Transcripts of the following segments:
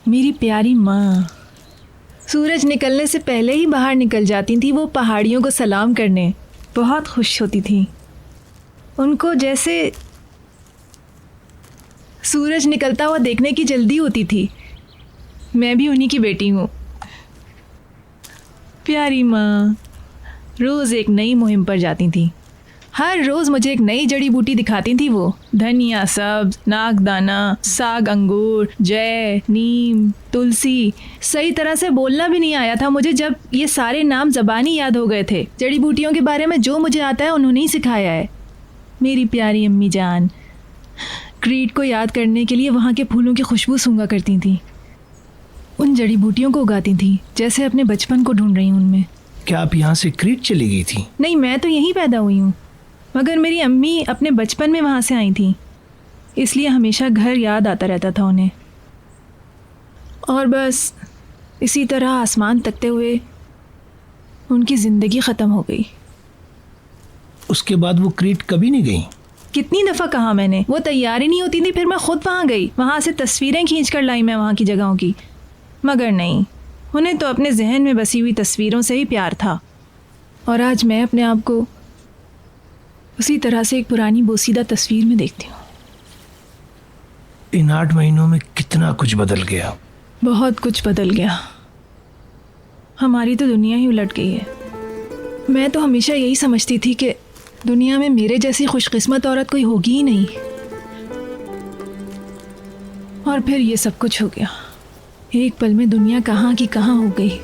मेरी प्यारी माँ सूरज निकलने से पहले ही बाहर निकल जाती थी वो पहाड़ियों को सलाम करने। बहुत खुश होती थी। उनको जैसे सूरज निकलता हुआ देखने की जल्दी होती थी। मैं भी उन्हीं की बेटी हूँ। प्यारी माँ रोज़ एक नई मुहिम पर जाती थी। हर रोज़ मुझे एक नई जड़ी बूटी दिखाती थी वो। धनिया सब्ज, नागदाना, साग अंगूर, जय, नीम, तुलसी। सही तरह से बोलना भी नहीं आया था मुझे जब ये सारे नाम ज़बानी याद हो गए थे। जड़ी बूटियों के बारे में जो मुझे आता है उन्होंने ही सिखाया है। मेरी प्यारी अम्मी जान क्रीट को याद करने के लिए वहाँ के फूलों की खुशबू सूंघा करती थी। उन जड़ी बूटियों को उगाती थी जैसे अपने बचपन को ढूंढ रही हूँ उनमें। क्या आप यहाँ से क्रीट चली गई थी? नहीं, मैं तो यहीं पैदा हुई हूँ, मगर मेरी अम्मी अपने बचपन में वहाँ से आई थी, इसलिए हमेशा घर याद आता रहता था उन्हें। और बस इसी तरह आसमान तकते हुए उनकी ज़िंदगी ख़त्म हो गई। उसके बाद वो क्रीट कभी नहीं गई? कितनी दफ़ा कहा मैंने, वो तैयार ही नहीं होती थी, फिर मैं ख़ुद वहाँ गई, वहाँ से तस्वीरें खींच कर लाई मैं वहाँ की जगहों की, मगर नहीं, उन्हें तो अपने जहन में बसी हुई तस्वीरों से ही प्यार था। और आज मैं अपने आप को उसी तरह से एक पुरानी बोसीदा तस्वीर में देखती हूँ। इन 8 महीनों में कितना कुछ बदल गया। बहुत कुछ बदल गया। हमारी तो दुनिया ही उलट गई है। मैं तो हमेशा यही समझती थी कि दुनिया में मेरे जैसी खुशकिस्मत औरत कोई होगी ही नहीं, और फिर ये सब कुछ हो गया। एक पल में दुनिया कहाँ की कहाँ हो गई।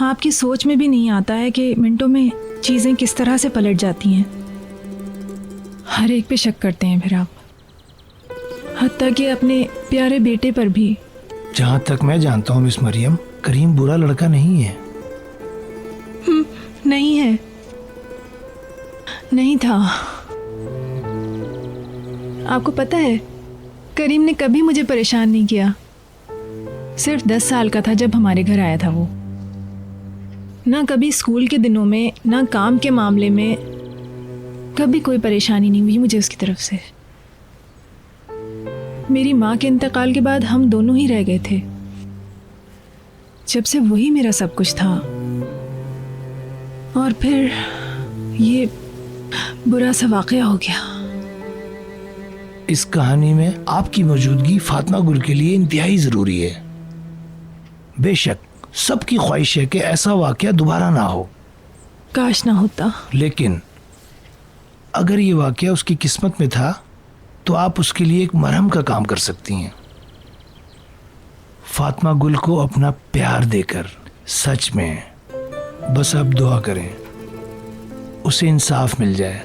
आपकी सोच में भी नहीं आता है कि मिनटों में चीज़ें किस तरह से पलट जाती हैं। हर एक पे शक करते हैं फिर आप, हत्ता कि अपने प्यारे बेटे पर भी। जहाँ तक मैं जानता हूँ मिस मरियम, करीम बुरा लड़का नहीं है। नहीं है, नहीं था। आपको पता है, करीम ने कभी मुझे परेशान नहीं किया। सिर्फ 10 साल का था जब हमारे घर आया था वो। ना कभी स्कूल के दिनों में, ना काम के मामले में कभी कोई परेशानी नहीं हुई मुझे उसकी तरफ से। मेरी माँ के इंतकाल के बाद हम दोनों ही रह गए थे। जब से वही मेरा सब कुछ था, और फिर ये बुरा सा वाक़या हो गया। इस कहानी में आपकी मौजूदगी फातिमा गुल के लिए इंतहाई ज़रूरी है। बेशक सबकी ख्वाहिश है कि ऐसा वाक़या दोबारा ना हो। काश ना होता। लेकिन अगर ये वाक़या उसकी किस्मत में था तो आप उसके लिए एक मरहम का काम कर सकती हैं। फातिमा गुल को अपना प्यार देकर। सच में बस आप दुआ करें उसे इंसाफ मिल जाए।